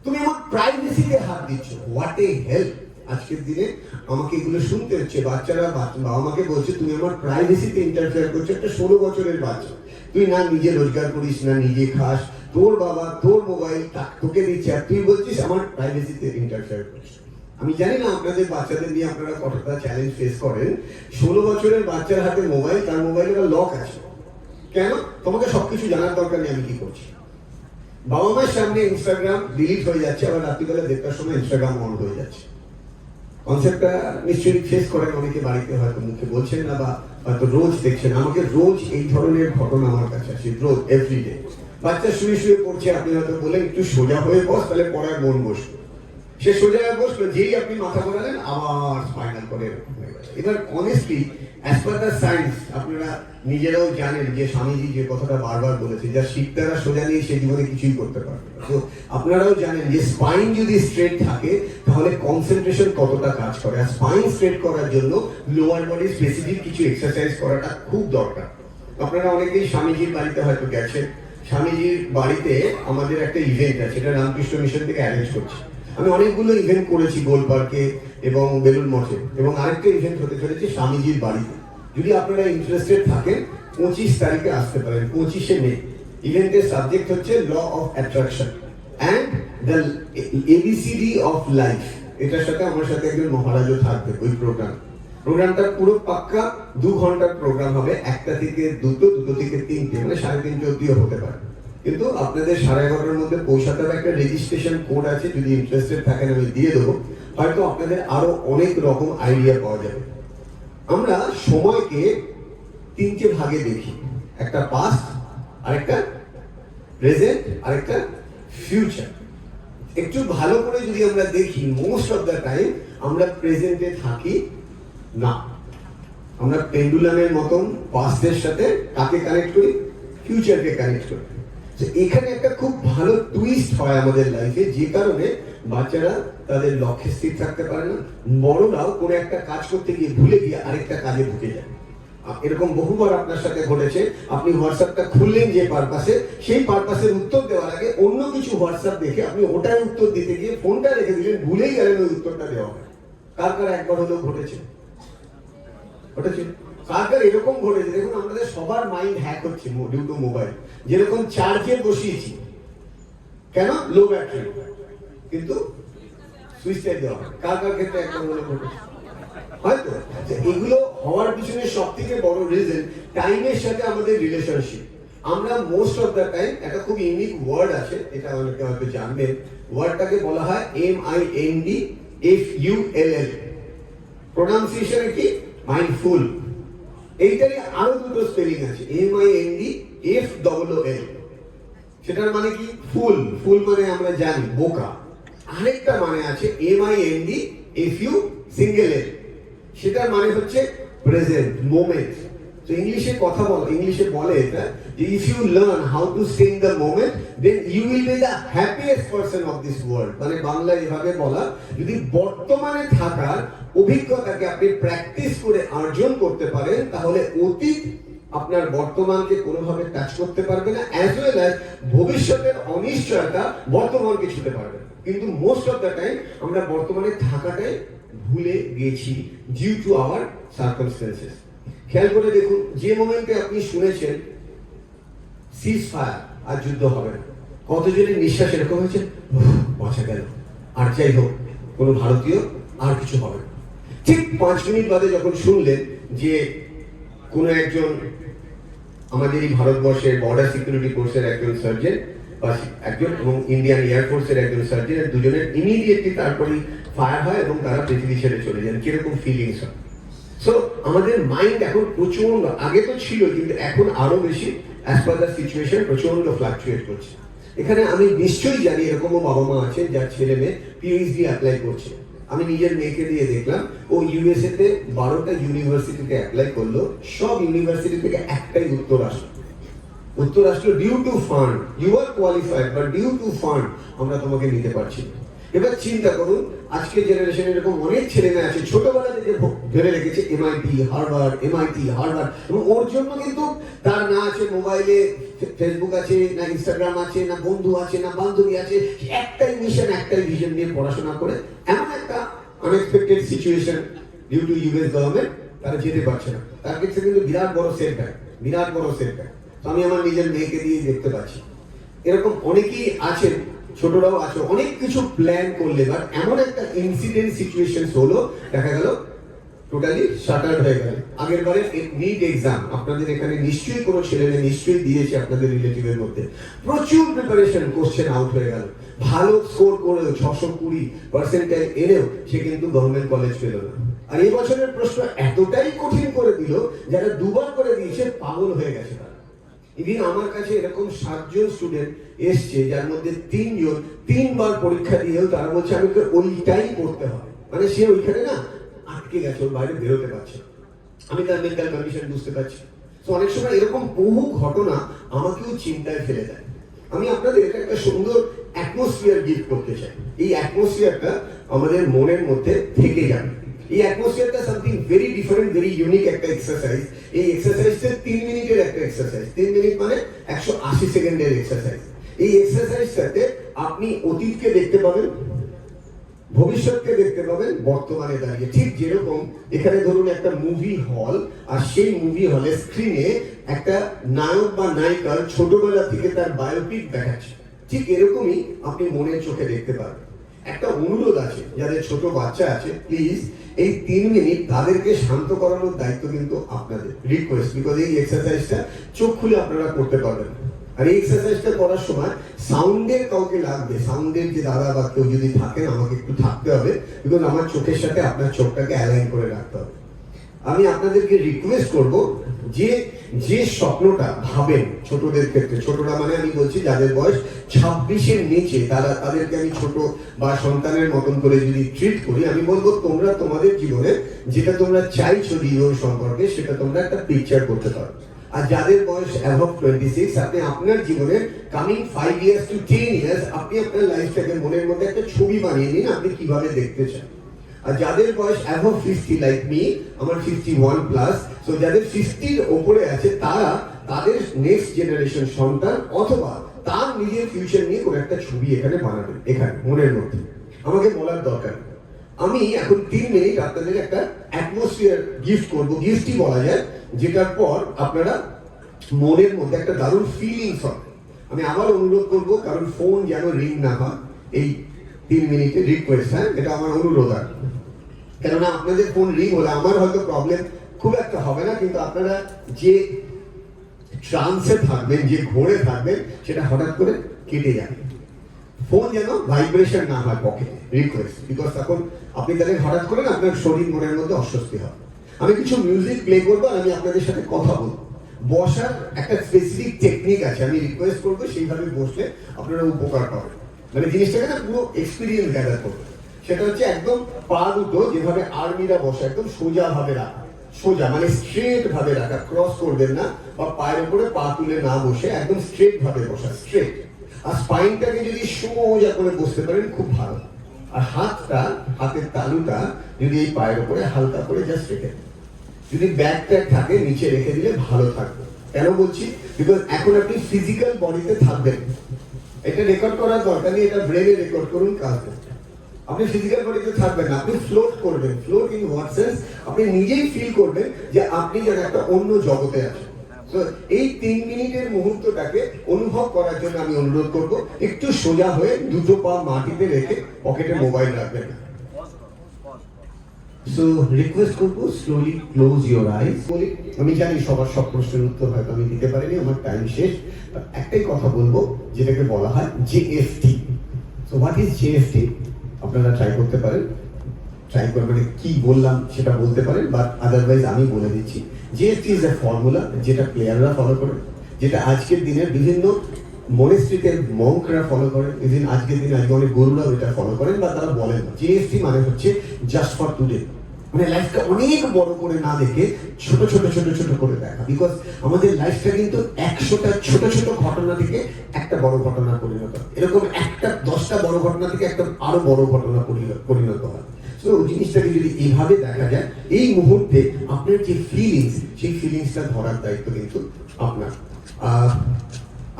তুমি আমার প্রাইভেসিতে হাত দিচ্ছ। What a help! আজকের দিনে আমাকে এগুলো শুনতে হচ্ছে। বাচ্চারা বাবা মাকে বলছে তুমি আমার প্রাইভেসিতে ইন্টারফেয়ার করছো। একটা 16 বছরের বাচ্চা, তুই না নিজে রোজগার করিস, না নিজে খাস, তোর বাবা তোর মোবাইল তোকে দিচ্ছে, আর তুই বলছিস আমার প্রাইভেসিতে ইন্টারফেয়ার করছিস। আমি জানি না আপনাদের বাচ্চাদের নিয়ে আপনারা কতটা চ্যালেঞ্জ ফেস করেন। 16 বছরের বাচ্চার হাতে মোবাইল, তার মোবাইলে লক আছে। কেন? তোমাকে সবকিছু জানার দরকার নেই আমি কি করছি। বাবা মায়ের সামনে ইনস্টাগ্রাম ডিলিট হয়ে যাচ্ছে, আবার রাত্রিবেলা 1:30টার সময় ইনস্টাগ্রাম অন হয়ে যাচ্ছে। কনসেপ্টটা নিশ্চয়ই ফেস করেন অনেকে বাড়িতে, হয়তো মুখে বলছেন না, বা হয়তো রোজ দেখছেন। আমাকে রোজ এই ধরনের ঘটনা আমার কাছে আসে, রোজ, এভরিডে। বাচ্চা শুয়ে শুয়ে পড়ছে, আপনি হয়তো বললেন একটু সোজা হয়ে বস, তাহলে পড়ায় মন বসবে। সে সোজা হয়ে বসলো, যেই আপনি মাথা ঘোরালেন আবার স্পাইনাল করে হয়ে গেছে। এবার honestly as per the science আপনারা নিজেরাও জানেন যে স্বামীজি যে কথাটা বারবার বলেছে, যা শিখতারা সোজা নিয়ে সে জীবনে কিছুই করতে পারবে না। তো আপনারাও জানেন যে স্পাইন যদি স্ট্রেট থাকে তাহলে কনসেন্ট্রেশন কতটা কাজ করে। আর স্পাইন স্ট্রেট করার জন্য লোয়ার বডি স্পেসিফিক কিছু এক্সারসাইজ করাটা খুব দরকার। আপনারা অনেকেই স্বামীজির বাড়িতে হয়তো গেছেন। স্বামীজির বাড়িতে আমাদের একটা ইভেন্ট আছে, এটা রামকৃষ্ণ মিশন থেকে অ্যারেঞ্জ করছে। আমি অনেকগুলো ইভেন্ট করেছি গোল পার্কে এবং বেলুড় মঠে, এবং আরেকটা ইভেন্ট হতে চলেছে স্বামীজির বাড়িতে। যদি আপনারা ইন্টারেস্টেড থাকেন 25 তারিখে আসতে পারেন, 25শে মে। ইভেন্টের সাবজেক্ট হচ্ছে law of attraction and the ABCD of life. এটার সাথে আমার সাথে একজন মহারাজও থাকবে ওই প্রোগ্রামটা পুরো পাক্কা 2 ঘন্টার প্রোগ্রাম হবে। 1টা থেকে 2টো, 2টো থেকে 3টে, মানে 3:30 অবধিও হতে পারে। কিন্তু আপনাদের 11:30টার মধ্যে পৌঁছাতে হবে। একটা রেজিস্ট্রেশন কোড আছে, যদি ইন্টারেস্টেড থাকেন আমি দিয়ে দেবো। হয়তো আপনাদের আরো অনেক রকম আইডিয়া পাওয়া যাবে। আমরা সময়কে 3টে ভাগে দেখি, একটা পাস্ট, আরেকটা প্রেজেন্ট, আরেকটা ফিউচার। একটু ভালো করে যদি আমরা দেখি, মোস্ট অফ দ্য টাইম আমরা প্রেজেন্টে থাকি না। আমরা পেন্ডুলামের মতন পাস্টের সাথে কাকে কানেক্ট করি? ফিউচারকে কানেক্ট করি। এখানে একটা খুব ভালো টুইস্ট হয় আমাদের লাইফে, যে কারণে বাচ্চারা তাদের লক্ষ্যে স্থির থাকতে পারে না, বড়রাও কোনো একটা কাজ করতে গিয়ে ভুলে গিয়ে আরেকটা কাজে ঢুকে যায়। এরকম বহুবার আপনার সাথে ঘটেছে, আপনি হোয়াটসঅ্যাপটা খুললেন যে পারপাসে, সেই পারপাসের উত্তর দেওয়ার আগে অন্য কিছু হোয়াটসঅ্যাপ দেখে আপনি ওটার উত্তর দিতে গিয়ে ফোনটা রেখে দিলেন, ভুলেই গেলেন ওই উত্তরটা দেওয়া হয়। কার কার একবার হলেও ঘটেছে? কার কার এরকম ঘটেছে? দেখুন আমাদের সবার মাইন্ড হ্যাক হচ্ছে ডিউ টু মোবাইল। যেরকম চার্জে বসিয়েছি, কেন? লো ব্যাটারি, কিন্তু সুইচটা দেওয়া হয়। কার কার ক্ষেত্রে একবার হলেও ঘটেছে? হয়তো। আচ্ছা, এগুলো হওয়ার পিছনে সব থেকে বড় রিজন টাইমের সাথে আমাদের রিলেশনশিপ। আমরা মোস্ট অফ দ্য টাইম, একটা খুব ইউনিক ওয়ার্ড আছে, এটা অনেকে হয়তো জানবেন, ওয়ার্ডটাকে বলা হয় MINDFULL। প্রোনাউন্সিয়েশনে কি? মাইন্ডফুল। এইটারই আরো দুটো স্পেলিং আছে, MINDFLL। সেটার মানে কি? ফুল। ফুল মানে আমরা জানি বোকা। আরেকটা মানে আছে MINDFU∠L। সেটার মানে হচ্ছে প্রেজেন্ট, মোমেন্ট। তো ইংলিশে কথা বলো, ইংলিশে বলে এটা যে if you learn how to stay in the moment then you will be the happiest person of this world. মানে বাংলায় এভাবে বলা, যদি বর্তমানে থাকার অভিজ্ঞতাকে আপনি প্র্যাকটিস করে অর্জন করতে পারেন, তাহলে অতীত আপনার বর্তমানকে কোনোভাবে টাচ করতে পারবে না, অ্যাজ ওয়েল অ্যাজ ভবিষ্যতের অনিশ্চয়তা বর্তমানকে ছুতে পারবে না। কিন্তু মোস্ট অফ দ্য টাইম আমরা বর্তমানে থাকাটাই ভুলে গেছি ডিউ টু আওয়ার সার্কামস্টেন্সেস। খেয়াল করে দেখুন, যে মোমেন্টে আপনি শুনেছেন সিজ ফায়ার, আর যুদ্ধ হবে না, কতজনের নিঃশ্বাস এরকম হয়েছে, বাঁচা গেল, আর যাই হোক কোনো ভারতীয় আর কিছু হবে না। ঠিক 5 মিনিট বাদে যখন শুনলেন যে কোনো একজন আমাদের এই ভারতবর্ষের বর্ডার সিকিউরিটি ফোর্সের একজন সার্জেন্ট বা একজন এবং ইন্ডিয়ান এয়ারফোর্সের একজন সার্জেন্ট, দুজনের ইমিডিয়েটলি তারপরেই ফায়ার হয় এবং তারা পৃথিবী ছেড়ে চলে যান, কিরকম ফিলিংস হয়। সো আমাদের মাইন্ড এখন প্রচন্ড, আগে তো ছিল কিন্তু এখন আরো বেশি অ্যাজ পার দ্য সিচুয়েশন প্রচন্ড ফ্লাকচুয়েট করছে। এখানে আমি নিশ্চয়ই জানি এরকমও বাবা মা আছে যার ছেলে মেয়ে PhD অ্যাপ্লাই করছে। আমি নিজের মেয়েকে দিয়ে দেখলাম, ও USA তে 12টা ইউনিভার্সিটিতে অ্যাপ্লাই করলো, সব ইউনিভার্সিটি থেকে একটাই উত্তর আসলো due to fund, you are qualified but due to fund আমরা তোমাকে নিতে পারছি না। এবার চিন্তা করুন, আজকে জেনারেশনে এরকম অনেক ছেলে মেয়ে আছে ছোটবেলা থেকে ধরে রেখেছে MIT হার্ভার্ড, এবং ওর জন্য কিন্তু তার না আছে মোবাইলে ফেসবুক আছে, না ইনস্টাগ্রাম আছে, না বন্ধু আছে, না বান্ধবী আছে, একটাই মিশন, একটাই ভিশন নিয়ে পড়াশোনা করে এমন একটা unexpected situation due to US government তারা যেতে পারছে না। তার কাছে কিন্তু বিরাট বড় সেটব্যাক। তো আমি আমার নিজের মেয়েকে দিয়ে দেখতে পাচ্ছি এরকম অনেকেই আছেন, ছোটরাও আছে, অনেক কিছু প্ল্যান করলে বাট এমন একটা ইনসিডেন্ট সিচুয়েশন হলো, দেখা গেল টোটালি শাটার্ড হয়ে গেল। আগের বারে নিট এক্সাম আপনাদের এখানে নিশ্চয়ই কোনো ছেলে মেয়ে নিশ্চয়ই দিয়েছে, আপনাদের রিলেটিভের মধ্যে প্রচুর প্রিপারেশন, কোশ্চেন আউট হয়ে গেল, ভালো স্কোর করেও 620% এনেও সে কিন্তু গভর্নমেন্ট কলেজ পেল না। আর এই বছরের প্রশ্ন এতটাই কঠিন করে দিল, যারা দুবার করে দিয়েছে পাগল হয়ে গেছে তারা। ইভিন আমার কাছে এরকম 7 জন স্টুডেন্ট এসছে যার মধ্যে 3 জন 3 বার পরীক্ষা দিয়েও তারা বলছে আমাকে ওইটাই করতে হবে, মানে সে ওইখানে না আটকে গেছে, ওর বাইরে বেরোতে পারছে। আমি তার মেন্টাল কন্ডিশন বুঝতে পারছি। তো অনেক সময় এরকম বহু ঘটনা আমাকেও চিন্তায় ফেলে দেয়। আমি আপনাদের একটা সুন্দর অ্যাটমসফিয়ার গিফট করতে চাই। এই অ্যাটমসফিয়ারটা আমাদের মনের মধ্যে থেকে যাবে। এই অ্যাটমসফিয়ারটা something very different, very unique একটা এক্সারসাইজ। এই এক্সারসাইজটা 3 মিনিটের একটা এক্সারসাইজ। 3 মিনিট মানে 180 সেকেন্ডের এক্সারসাইজ। এই এক্সারসাইজটাতে আপনি অতীতকে দেখতে পাবেন, ভবিষ্যৎকে দেখতে পাবেন, বর্তমানে দাঁড়িয়ে। ঠিক যেরকম এখানে ধরুন একটা মুভি হল, আর সেই মুভি হলের স্ক্রিনে একটা নায়ক বা নায়িকার ছোটবেলা থেকে তার বায়োপিক দেখাচ্ছে, ঠিক এরকমই আপনি মনের চোখে দেখতে পাবেন। একটা অনুরোধ আছে, যাদের ছোট বাচ্চা আছে প্লিজ এই 3 মিনিট তাদেরকে শান্ত করানোর দায়িত্ব কিন্তু আপনাদের। রিকোয়েস্ট, বিকজ এই এক্সারসাইজটা চোখ খুলে আপনারা করতে পারবেন। আর এই এক্সারসাইজটা করার সময় সাউন্ডের কাউকে লাগবে, সাউন্ডের যে দাদা বা কেউ যদি থাকেন আমাকে একটু থাকতে হবে, বিকজ আমার চোখের সাথে আপনার চোখটাকে অ্যালাইন করে রাখতে হবে। আমি আপনাদেরকে রিকোয়েস্ট করব যে যে স্বপ্নটা ভাবেন ছোটদের ক্ষেত্রে, ছোটরা মানে আমি বলছি যাদের বয়স 26-এর নিচে, তাদেরকে আমি ছোট বা সন্তানের মতন করে যদি ট্রিট করি, আমি বলবো তোমরা তোমাদের জীবনে যেটা তোমরা চাইছো জীবন সম্পর্কে সেটা তোমরা একটা পিকচার করতে পারো। আর যাদের বয়স অ্যাবভ 26, আপনি আপনার জীবনে কামিং 5 years to 10 years আপনি আপনার লাইফটাকে মনের মধ্যে একটা ছবি বানিয়ে নিন, আপনি কিভাবে দেখতে চান। আর যাদের বয়স অ্যাবভ 50 লাইক মি, আমার 51 প্লাস, সো যাদের 50 ওপরে আছে তারা তাদের নেক্সট জেনারেশন সন্তান অথবা তার নিজের ফিউচার নিয়ে কোনো একটা ছবি এখানে বানাবেন, এখানে মনের মধ্যে। আমাকে বলার দরকার, আমি এখন 3 মিনিট আপনাদের একটা অ্যাটমসফিয়ার গিফট করব, গিফটই বলা যায়, যেটার পর আপনারা মনের মধ্যে একটা দারুণ ফিলিংস হবে। আমি আবার অনুরোধ করব, কারণ ফোন যেন রিং না হয় এই 3 মিনিটে, রিকোয়েস্ট, হ্যাঁ, এটা আমার অনুরোধ। আর কেননা আপনাদের ফোন রিং হলে আমার হয়তো প্রবলেম খুব একটা হবে না, কিন্তু আপনারা যে ট্রান্সে থাকবেন, যে ঘোরে থাকবেন, সেটা হঠাৎ করে কেটে যাবে। ফোন যেন ভাইব্রেশন না হয় পকেটে, রিকোয়েস্ট, বিকজ তখন আপনি তাহলে হঠাৎ করে না আপনার শরীর মনের মধ্যে অস্বস্তি হবে। আমি কিছু মিউজিক প্লে করবো আর আমি আপনাদের সাথে কথা বলবো। বসার একটা স্পেসিফিক টেকনিক আছে, আমি রিকোয়েস্ট করবো সেইভাবে বসলে আপনারা উপকার পাবেন, মানে জিনিসটাকে না পুরো এক্সপিরিয়েন্স গ্যাদার করবেন। সেটা হচ্ছে একদম পা দুটো যেভাবে আর্মিরা বসে একদম সোজা ভাবে রাখা, সোজা মানে স্ট্রেট ভাবে রাখা, ক্রস করবেন না, বা পায়ের উপরে পা তুলে না বসে একদম স্ট্রেট ভাবে বসা, স্ট্রেট। আর স্পাইনটাকে যদি সোজা করে বসতে পারেন খুব ভালো। আর হাতের তালুটা যদি এই পায়ের উপরে হালকা করে জাস্ট রেখে দেন। যদি ব্যাক ট্যাক থাকে নিচে রেখে দিলে ভালো থাকবে। কেন বলছি? বিকজ এখন আপনি ফিজিক্যাল বডিতে থাকবেন, এটা রেকর্ড করার দরকার নেই, এটা ব্রেনে রেকর্ড করুন কাজ। আপনি ফিজিক্যাল বডিতে থাকবেন না, আপনি ফ্লোট করবেন। Float in what sense? আপনি নিজেই ফিল করবেন যে আপনি যেন একটা অন্য জগতে আছেন। তো এই 3 মিনিটের মুহূর্তটাকে অনুভব করার জন্য আমি অনুরোধ করব, একটু সোজা হয়ে দুটো পা মাটিতে রেখে পকেটে মোবাইল রাখবেন। সো রিকোয়েস্ট করব, স্লোলি ক্লোজ ইওর আইজ। বলি, আমি জানি সবার সব প্রশ্নের উত্তর হয়তো আমি দিতে পারিনি, আমার টাইম শেষ। একটাই কথা বলবো, যেটাকে বলা হয় JFT। So what is JFT? আপনারা ট্রাই করতে পারেন, ট্রাই করবেন কি বললাম সেটা বলতে পারেন, বাট আদারওয়াইজ আমি বলে দিচ্ছি। JFT ইজ এ ফর্মুলা যেটা প্লেয়াররা ফলো করে, যেটা আজকের দিনের বিভিন্ন মনেস্ট্রিতে মঙ্করা ফলো করে, ইভেন আজকের দিনে আজকে অনেক গুরুরাও এটা ফলো করেন বা তারা বলেন। JFT মানে হচ্ছে জাস্ট ফর টুডে, মানে লাইফটা অনেক বড় করে না দেখে ছোট ছোট ছোট ছোট করে দেখা। বিকজ আমাদের লাইফটা কিন্তু 100টা ছোট ছোট ঘটনা থেকে একটা বড় ঘটনা পরিণত হয়, এরকম একটা 10টা বড় ঘটনা থেকে একটা আরো বড় ঘটনা পরিণত হয়। তো জিনিসটাকে যদি এইভাবে দেখা যায়, এই মুহূর্তে আপনার যে ফিলিংস, সেই ফিলিংসটা ধরার দায়িত্ব কিন্তু আপনার।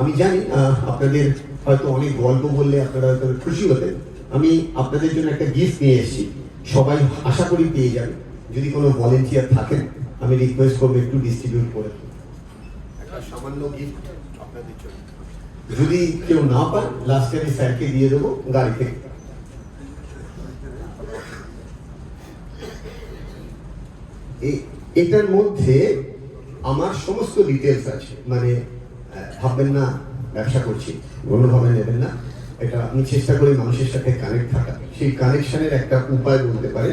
আমি জানি আপনাদের হয়তো অনেক গল্প বললে আপনারা হয়তো খুশি হতেন। আমি আপনাদের জন্য একটা গিফট নিয়ে এসেছি, সবাই আশা করি পেয়ে যাবে। যদি কোনো ভলেন্টিয়ার থাকেন আমি রিকোয়েস্ট করবো একটু ডিস্ট্রিবিউট করে দিন একটা সামান্য গিফট আপনাদের জন্য। যদি কেউ না পান, লাস্টে আমি স্যারকে দিয়ে দেবো গাড়ি থেকে। এটার মধ্যে আমার সমস্ত ডিটেলস আছে, মানে ভাববেন না ব্যবসা করছি, অন্যভাবে নেবেন না। এটা আমি চেষ্টা করি মানুষের সাথে কানেক্ট থাকা, সেই কানেকশনের একটা উপায় বলতে পারে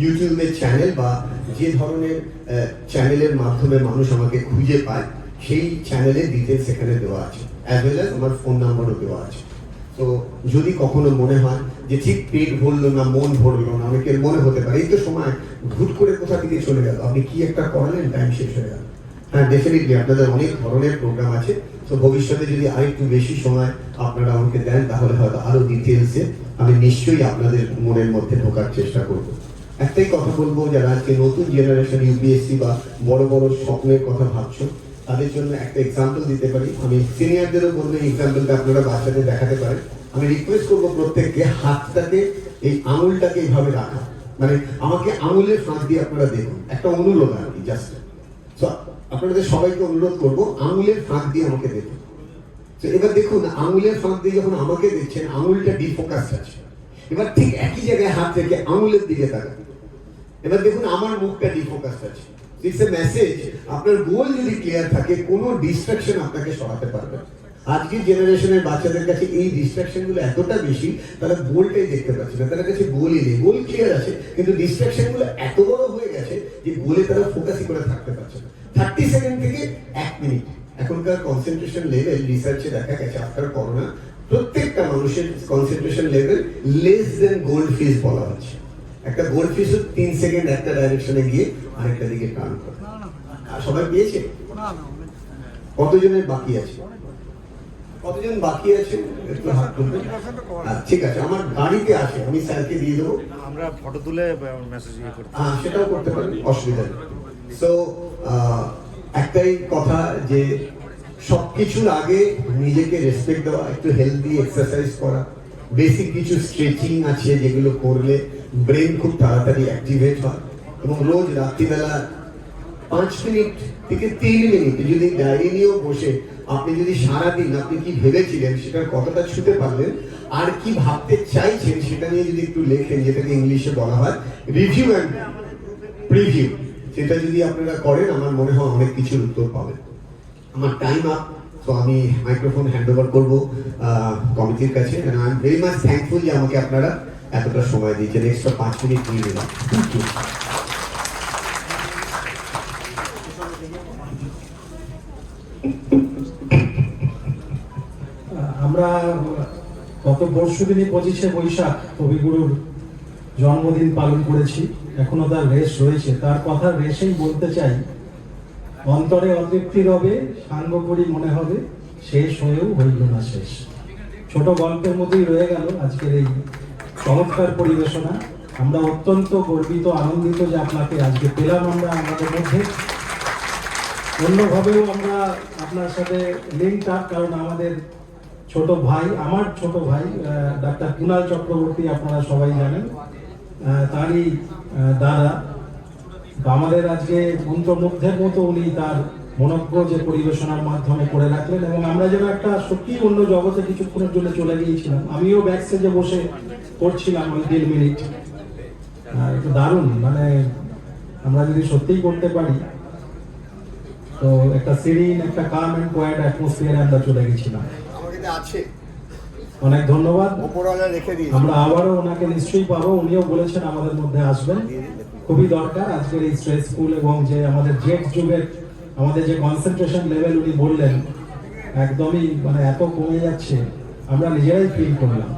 ইউটিউবের চ্যানেল, বা যে ধরনের চ্যানেলের মাধ্যমে মানুষ আমাকে খুঁজে পায়, সেই চ্যানেলের ডিটেলস এখানে দেওয়া আছে, অ্যাজ ওয়েল অ্যাজ আমার ফোন নাম্বারও দেওয়া আছে। তো যদি কখনো মনে হয় যে ঠিক পেট ভরলো না, মন ভরলো না, অনেকের মনে হতে পারে এই তো সময় ঘুট করে কোথা থেকে চলে গেল, আপনি কি একটা করালেন, টাইম শেষ হয়ে গেল। হ্যাঁ, ডেফিনেটলি আপনাদের অনেক ধরনের প্রোগ্রাম আছে। তো ভবিষ্যতে যদি আরেকটু বেশি সময় আপনারা আমাকে দেন, তাহলে হয়তো আরো ডিটেলসে আমি নিশ্চয়ই আপনাদের মনের মধ্যে ঢোকার চেষ্টা করব। একটাই কথা বলবো, যারা আজকে নতুন জেনারেশন UPSC বা বড় বড় স্বপ্নের কথা ভাবছো, তাদের জন্য একটা এক্সাম্পল দিতে পারি। আমি সিনিয়রদেরও বলবো এই এক্সাম্পলটা আপনারা বাচ্চাদের দেখাতে পারেন। আমি রিকোয়েস্ট করবো প্রত্যেককে হাতটাকে, এই আঙুলটাকে এইভাবে রাখা, মানে আমাকে আঙুলের ফাঁক দিয়ে আপনারা দেখুন, একটা অনুরোধ আর কি, জাস্ট আপনাদের সবাইকে অনুরোধ করবো আঙুলের ফাঁক দিয়ে আমাকে দেখুন। তো এবার দেখুন, আঙুলের ফাঁক দিয়ে যখন আমাকে দেখছেন, আঙুলটা ডিফোকাস আছে। এবার ঠিক একই জায়গায় হাত রেখে আঙুলের দিকে তাকান। এবার দেখুন আমার মুখটা ডিফোকাস আছে। ইটস এ মেসেজ, আপনার গোল যদি ক্লিয়ার থাকে, কোনো ডিস্ট্রাকশন আপনাকে সরাতে পারবে না। আজকের জেনারেশনের বাচ্চাদের কাছে এই ডিস্ট্রাকশন গুলো এতটা বেশি, তারা গোলটাই দেখতে পাচ্ছে না, তাদের কাছে গোলই নেই। গোল ক্লিয়ার আছে, কিন্তু ডিস্ট্রাকশন গুলো এত বড় হয়ে গেছে যে গোলে তারা ফোকাসই করে থাকতে পারছে না। 30 সেকেন্ড থেকে 1 মিনিট, এখনকার কনসেন্ট্রেশন লেভেল রিসার্চে দেখা গেছে আফটার করোনা, প্রত্যেকটা মানুষের concentration level less than gold fish বলা হচ্ছে। একটা গোল্ড ফিশও 3 সেকেন্ড একটা ডাইরেকশনে গিয়ে আরেকটা দিকে টার্ন করে। আর সবাই পেয়েছে? কতজনের বাকি আছে? কতজন বাকি আছে একটু হাত তুলবেন। ঠিক আছে, আমার গাড়িতে আছে, আমি স্যারকে দিয়ে দেবো। আমরা ফটো তুলে মেসেজ করতে সেটাও করতে পারেন, অসুবিধা নেই। সো একটাই কথা যে সবকিছুর আগে নিজেকে রেসপেক্ট দেওয়া, একটু হেলদি এক্সারসাইজ করা, বেসিক কিছু স্ট্রেচিং আছে যেগুলো করলে ব্রেন খুব তাড়াতাড়ি অ্যাক্টিভেট হয়, এবং রোজ রাত্রিবেলা 5 মিনিট থেকে 3 মিনিট যদি ডায়েরি নিয়েও বসে আপনি যদি সারাদিন আপনি কি ভেবেছিলেন সেটার কতটা ছুতে পারলেন, আর কি ভাবতে চাইছেন সেটা নিয়ে যদি একটু লেখেন, যেটাকে ইংলিশে বলা হয় রিভিউ অ্যান্ড প্রিভিউ, সেটা যদি আপনারা করেন আমার মনে হয় অনেক কিছুর উত্তর পাবেন। আমার টাইম আপ, তো আমি মাইক্রোফোন হ্যান্ড ওভার করবো কমিটির কাছে। I am very much thankful যে আমাকে আপনারা এতটা সময় দিয়েছেন, এক্সট্রা 5 মিনিট নিয়ে নিলাম। Thank you. আমরা গত পরশুদিনই 25শে বৈশাখ কবিগুরুর জন্মদিন পালন করেছি, এখনো তার রেশ রয়েছে। তার কথা রেশেই বলতে চাই, অন্তরে অতৃপ্তি রবে, সাঙ্গ করি মনে হবে, শেষ হয়েও হইল না শেষ। ছোট গল্পের মধ্যেই রয়ে গেল আজকের এই চমৎকার পরিবেশনা। আমরা অত্যন্ত গর্বিত, আনন্দিত যে আপনাকে আজকে পেলাম আমরা আমাদের মধ্যে। অন্যভাবেও আমরা আপনার সাথে লিঙ্ক আপ, কারণ আমাদের ছোট ভাই, আমার ছোট ভাই ডাক্তার কুনাল চক্রবর্তী, আপনারা সবাই জানেন, তারই দাদা। আমাদের আজকে মন্ত্রমুগ্ধের মতো উনি তার মনজ্ঞ যে পরিবেশনার মাধ্যমে করে রাখলেন, এবং আমরা যেন একটা সত্যি অন্য জগতে কিছুক্ষণের জন্য চলে গিয়েছিলাম। আমিও ব্যাক স্টেজে বসে করছিলাম ওই 3 মিনিট। একটু দারুণ, মানে আমরা যদি সত্যিই করতে পারি তো একটা সিরিন, একটা কাম এন্ড কোয়াইট অ্যাটমসফিয়ারে আমরা চলে গেছিলাম। অনেক ধন্যবাদ। আমরা আবারও ওনাকে নিশ্চয়ই পাবো, উনিও বলেছেন আমাদের মধ্যে আসবেন, খুবই দরকার আজকের এই স্ট্রেসফুল এবং যে আমাদের জেট যুগের আমাদের যে কনসেন্ট্রেশন লেভেল উনি বললেন একদমই মানে এত কমে যাচ্ছে, আমরা নিজেরাই ফিল করলাম।